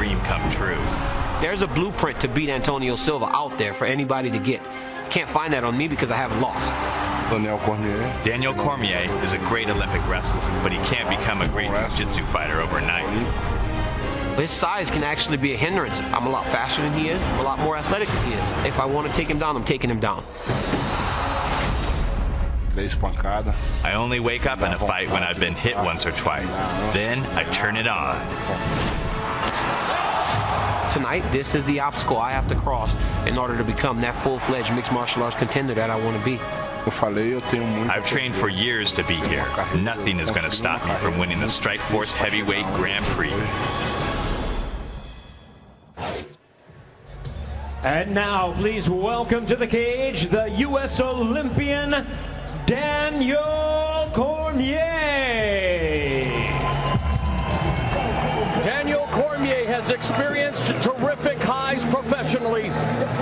dream come true. There's a blueprint to beat Antonio Silva out there for anybody to get. Can't find that on me because I haven't lost. Daniel Cormier is a great Olympic wrestler, but he can't become a great jiu-jitsu fighter overnight. His size can actually be a hindrance. I'm a lot faster than he is. I'm a lot more athletic than he is. If I want to take him down, I'm taking him down. I only wake up in a fight when I've been hit once or twice. Then I turn it on. Tonight, this is the obstacle I have to cross in order to become that full-fledged mixed martial arts contender that I want to be. I've trained for years to be here. Nothing is going to stop me from winning the Strikeforce Heavyweight Grand Prix. And now, please welcome to the cage the U.S. Olympian, Daniel Cormier. Daniel Cormier has experienced terrific highs professionally,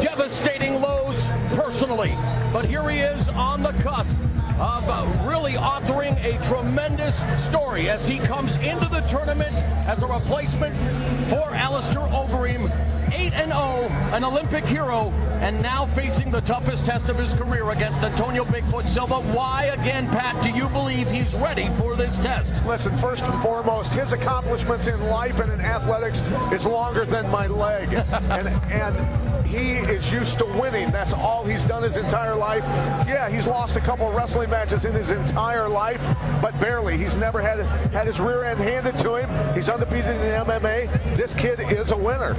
devastating lows personally. But here he is on the cusp of really authoring a tremendous story as he comes into the tournament as a replacement for Alistair Overeem, 8-0, an Olympic hero, and now facing the toughest test of his career against Antonio Bigfoot Silva. Why, again, Pat, do you believe he's ready for this test? Listen, first and foremost, his accomplishments in life and in athletics is longer than my leg. and he is used to winning. That's all he's done his entire life. Yeah, he's lost a couple wrestling matches in his entire life, but barely. He's never had his rear end handed to him. He's undefeated in MMA. This kid is a winner.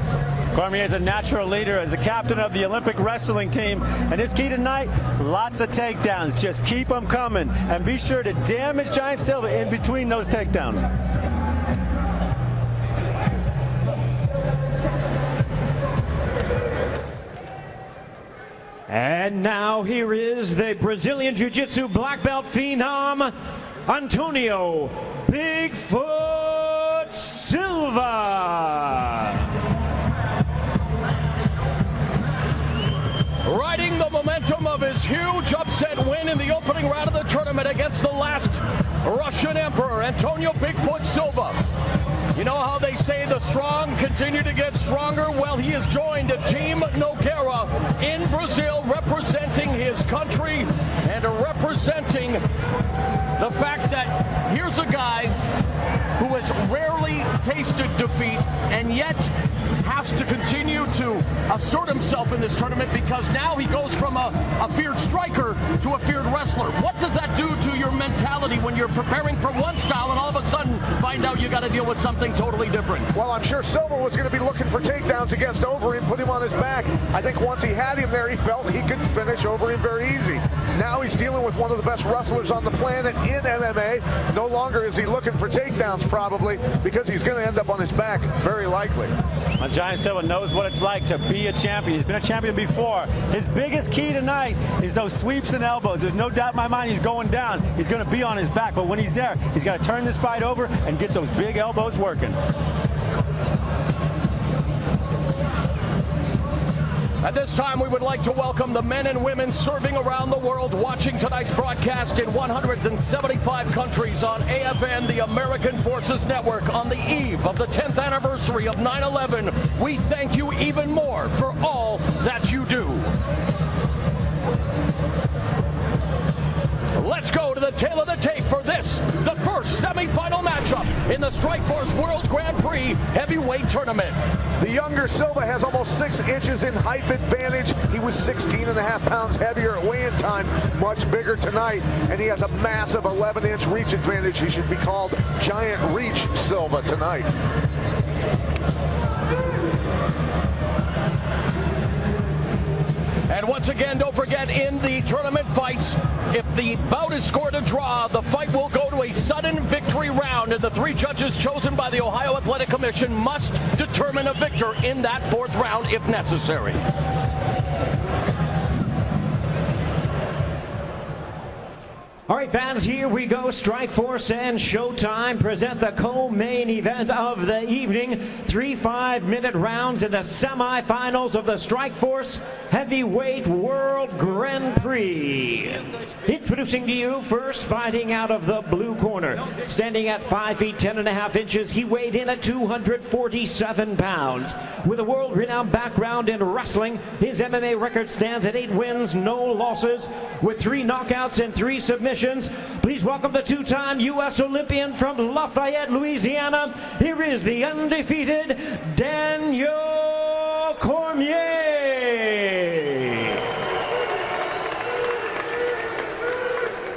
Cormier is a natural leader as a captain of the Olympic wrestling team. And his key tonight, lots of takedowns. Just keep them coming. And be sure to damage Giant Silva in between those takedowns. And now here is the Brazilian Jiu-Jitsu black belt phenom, Antonio Bigfoot Silva. Riding the momentum of his huge upset win in the opening round of the tournament against the last Russian Emperor, Antonio Bigfoot Silva. You know how they say the strong continue to get stronger? Well, he has joined Team Nogueira in Brazil, representing his country and representing the fact that here's a guy who has rarely tasted defeat and yet has to continue to assert himself in this tournament because now he goes from a feared striker to a feared wrestler. What does that do to your mentality when you're preparing for one style and all of a sudden find out you got to deal with something totally different? Well, I'm sure Silva was going to be looking for takedowns against Overeem, put him on his back. I think once he had him there, he felt he could finish Overeem very easy. Now he's dealing with one of the best wrestlers on the planet in MMA. No longer is he looking for takedowns probably because he's going to end up on his back, very likely. Giant Silva knows what it's like to be a champion. He's been a champion before. His biggest key tonight is those sweeps and elbows. There's no doubt in my mind he's going down. He's going to be on his back, but when he's there, he's got to turn this fight over and get those big elbows working. At this time, we would like to welcome the men and women serving around the world watching tonight's broadcast in 175 countries on AFN, the American Forces Network. On the eve of the 10th anniversary of 9/11, we thank you even more for all that you do. Let's go to the tail of the tape for this, the first semifinal matchup in the Strikeforce World Grand Prix Heavyweight Tournament. The younger Silva has almost 6 inches in height advantage. He was 16.5 pounds heavier at weigh-in time, much bigger tonight, and he has a massive 11-inch reach advantage. He should be called Giant Reach Silva tonight. And once again, don't forget, in the tournament fights, if the bout is scored a draw, the fight will go to a sudden victory round, and the 3 judges chosen by the Ohio Athletic Commission must determine a victor in that 4th round if necessary. All right, fans, here we go. Strikeforce and Showtime present the co-main event of the evening. 3 5-minute rounds in the semifinals of the Strikeforce Heavyweight World Grand Prix. Introducing to you first, fighting out of the blue corner. Standing at 5 feet 10.5 inches, he weighed in at 247 pounds. With a world-renowned background in wrestling, his MMA record stands at 8 wins, no losses, with 3 knockouts and 3 submissions. Please welcome the 2-time U.S. Olympian from Lafayette, Louisiana. Here is the undefeated Daniel Cormier.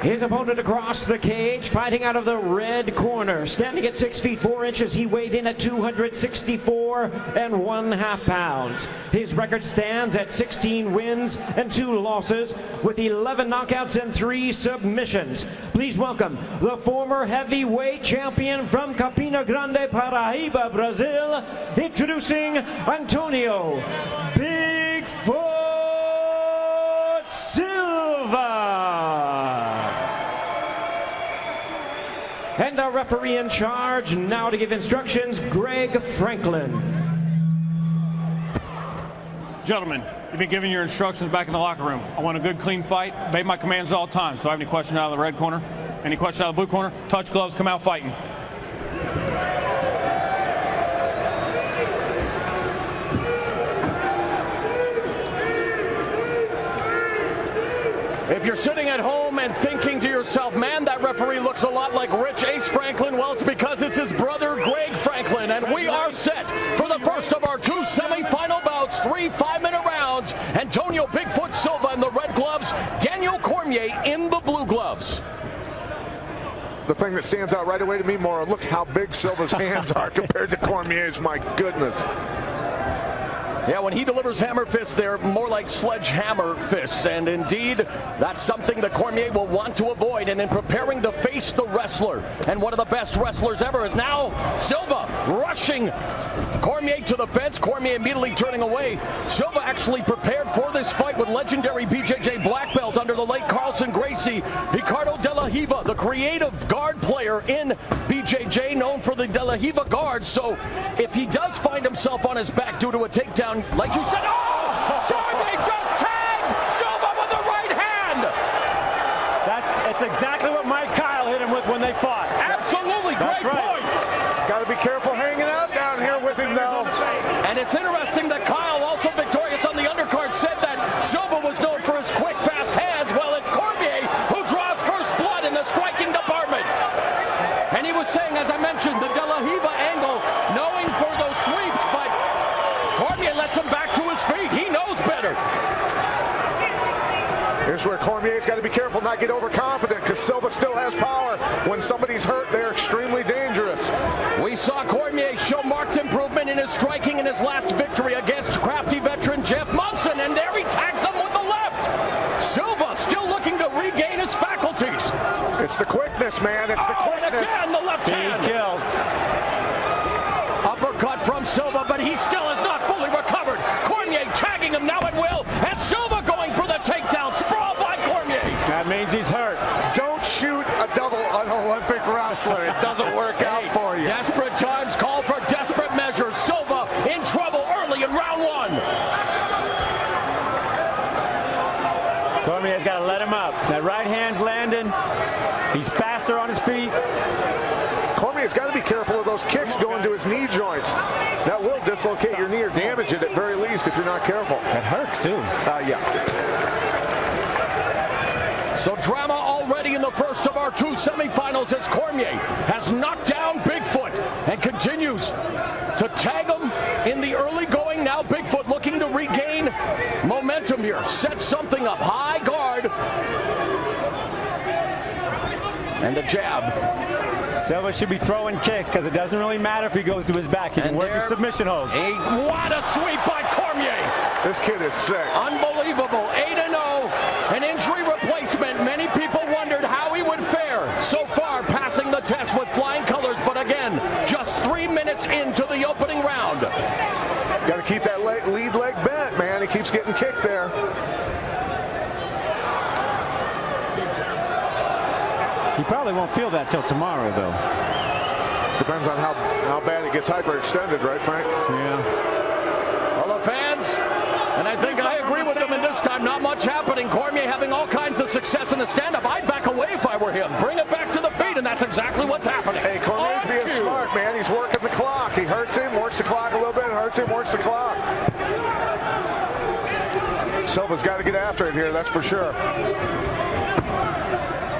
His opponent across the cage, fighting out of the red corner. Standing at 6 feet 4 inches, he weighed in at 264.5 pounds. His record stands at 16 wins and 2 losses, with 11 knockouts and 3 submissions. Please welcome the former heavyweight champion from Campina Grande, Paraíba, Brazil, introducing Antonio Bigfoot Silva. And our referee in charge now to give instructions, Greg Franklin. Gentlemen, you've been given your instructions back in the locker room. I want a good, clean fight. Obey my commands at all times. Do I have any questions out of the red corner? Any questions out of the blue corner? Touch gloves, come out fighting. If you're sitting at home and thinking to yourself, man, that referee looks a lot like Rich Ace Franklin, well, it's because it's his brother, Greg Franklin, and we are set for the first of our 2 semifinal bouts, 3 5-minute rounds. Antonio Bigfoot Silva in the red gloves, Daniel Cormier in the blue gloves. The thing that stands out right away to me, Maura, look how big Silva's hands are compared to Cormier's, my goodness. Yeah, when he delivers hammer fists, they're more like sledgehammer fists. And indeed, that's something that Cormier will want to avoid. And in preparing to face the wrestler, and one of the best wrestlers ever, is now Silva rushing Cormier to the fence. Cormier immediately turning away. Silva actually prepared for this fight with legendary BJJ black belt under the late Carlson Gracie, Ricardo De La Riva, the creative guard player in BJJ, known for the De La Riva guard. So if he does find himself on his back due to a takedown, like you said, Cormier just tagged Silva with the right hand. It's exactly what Mike Kyle hit him with when they fought. Absolutely, great point. Got to be careful hanging out down here with him, though. And it's interesting that Kyle, also victorious on the undercard, said that Silva was known for his quick, fast hands. Well, it's Cormier who draws first blood in the striking department. And he was saying, as I mentioned, the De La Riva angle, knowing for those sweeps, but Cormier lets him back to his feet. He knows better. Here's where Cormier's got to be careful not get overconfident, because Silva still has power. When somebody's hurt, they're extremely dangerous. We saw Cormier show marked improvement in his striking in his last victory against crafty veteran Jeff Munson, and there he tags him with the left. Silva still looking to regain his faculties. It's the quickness, man. It's the quickness. And again, the left hand. Kills. Uppercut from Silva, but he still has not fully recovered. Cormier tagging him now at will, and Silva going for the takedown. Sprawl by Cormier. That means he's hurt. Don't shoot a double on an Olympic wrestler. It doesn't work out for you. Desperate times call for desperate measures. Silva in trouble early in round 1. Cormier's got to let him up. That right hand's landing. He's faster on his feet. Cormier's got to be careful of those kicks going to his knee joints. That will dislocate your knee or damage it at very least if you're not careful. That hurts too. Yeah. So drama already in the first of our 2 semifinals as Cormier has knocked down Bigfoot and continues to tag him in the early going. Now Bigfoot looking to regain momentum here. Set something up. High guard. And the jab. Silva should be throwing kicks because it doesn't really matter if he goes to his back. He can work his submission holds. What a sweep by Cormier. This kid is sick. Unbelievable. 8-0. An injury replacement. Many people wondered how he would fare. So far, passing the test with flying colors. But again, just 3 minutes into the opening round. Got to keep that lead leg bent, man. He keeps getting kicked there. probably won't feel that till tomorrow, though. Depends on how bad it gets hyperextended, right, Frank? Yeah. Well, the fans, and I think I agree with them in this time, not much happening. Cormier having all kinds of success in the stand-up. I'd back away if I were him. Bring it back to the feet, and that's exactly what's happening. Hey, Cormier's being smart, man. He's working the clock. He hurts him, works the clock a little bit, hurts him, works the clock. Silva's got to get after it here, that's for sure.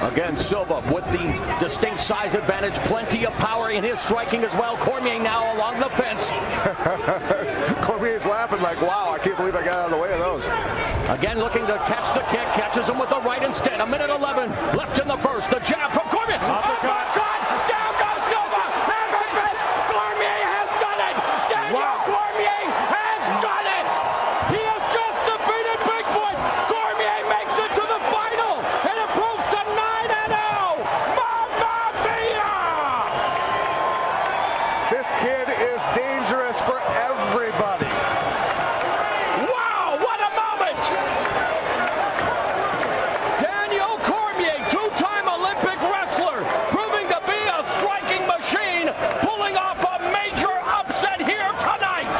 Again, Silva with the distinct size advantage, plenty of power in his striking as well. Cormier now along the fence. Cormier's laughing like, wow, I can't believe I got out of the way of those. Again, looking to catch the kick, catches him with the right instead. 1:11 left in the first. The jab from Cormier. Uppercut! Down goes Silva! And the fist! Cormier has done it! Daniel Cormier has done it! He has just defeated Bigfoot! Cormier makes it to the final and improves to 9-0! Mamma mia! This kid is dangerous for everybody. Wow, what a moment! Daniel Cormier, two-time Olympic wrestler, proving to be a striking machine, pulling off a major upset here tonight.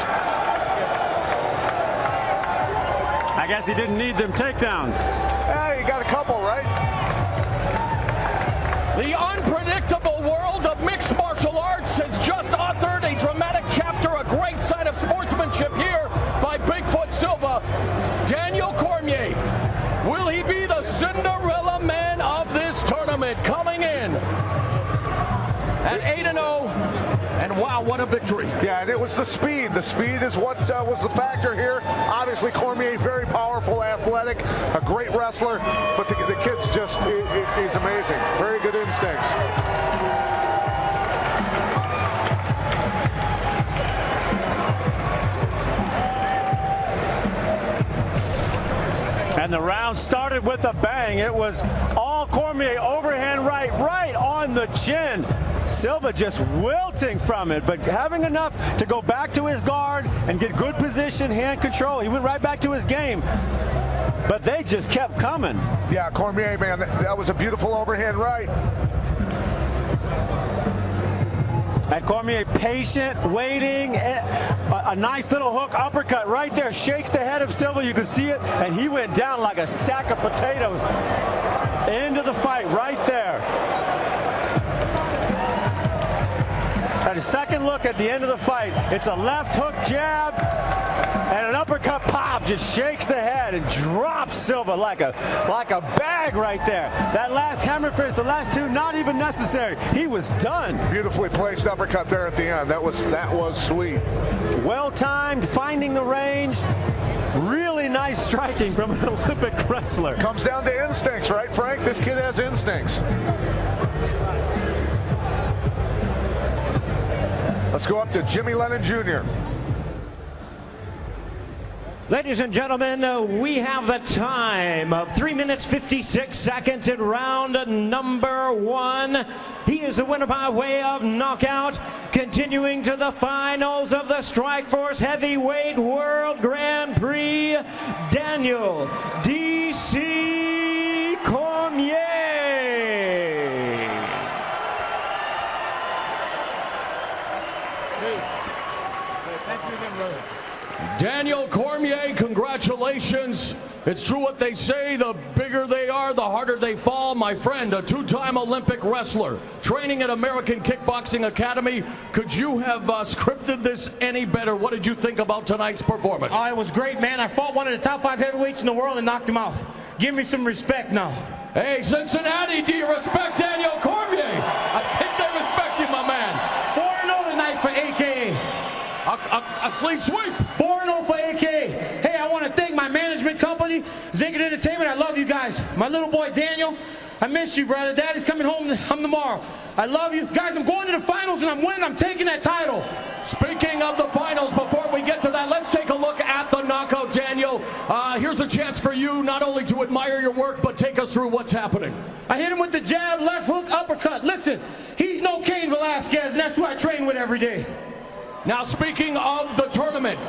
I guess he didn't need them takedowns. Hey, you got a couple, right? The unpredictable world of mixed martial arts has just authored a dramatic chapter, a great sign of sportsmanship here by Bigfoot Silva. Daniel Cormier, will he be the Cinderella man of this tournament, coming in at 8-0? And wow, what a victory. Yeah, and it was the speed. The speed is what was the factor here. Obviously, Cormier, very powerful, athletic, a great wrestler, but the kid's just, he's amazing. Very good instincts. And the round started with a bang. It was all Cormier, overhand right on the chin. Silva just wilting from it, but having enough to go back to his guard and get good position, hand control. He went right back to his game, but they just kept coming. Yeah, Cormier, man, that was a beautiful overhand right. And Cormier patient, waiting, a nice little hook uppercut right there, shakes the head of Silva, you can see it, and he went down like a sack of potatoes into the fight right there. And a second look at the end of the fight, it's a left hook jab and an uppercut pop, just shakes the head and drops Silva like a bag right there. That last hammer fist, the last two, not even necessary. He was done. Beautifully placed uppercut there at the end. That was sweet. Well timed, finding the range. Really nice striking from an Olympic wrestler. Comes down to instincts, right, Frank? This kid has instincts. Let's go up to Jimmy Lennon Jr. Ladies and gentlemen, we have the time of 3 minutes 56 seconds in round number 1. He is the winner by way of knockout. Continuing to the finals of the Strikeforce Heavyweight World Grand Prix, Daniel D.C. Cormier. Daniel Cormier, congratulations. It's true what they say, the bigger they are, the harder they fall. My friend, a two-time Olympic wrestler, training at American Kickboxing Academy. Could you have scripted this any better? What did you think about tonight's performance? Oh, it was great, man. I fought one of the top 5 heavyweights in the world and knocked him out. Give me some respect now. Hey, Cincinnati, do you respect Daniel Cormier? I think they respect you, my man. 4-0 tonight for AKA. A clean sweep. 4-0 for AKA. Hey, I want to thank my management company, Zinkin Entertainment. I love you guys. My little boy Daniel, I miss you, brother. Daddy's coming home tomorrow. I love you. Guys, I'm going to the finals and I'm winning. I'm taking that title. Speaking of the finals, before we get to that, let's take a look at the knockout, Daniel. Here's a chance for you not only to admire your work, but take us through what's happening. I hit him with the jab, left hook, uppercut. Listen, he's no Cain Velasquez, and that's who I train with every day. Now, speaking of the tournament,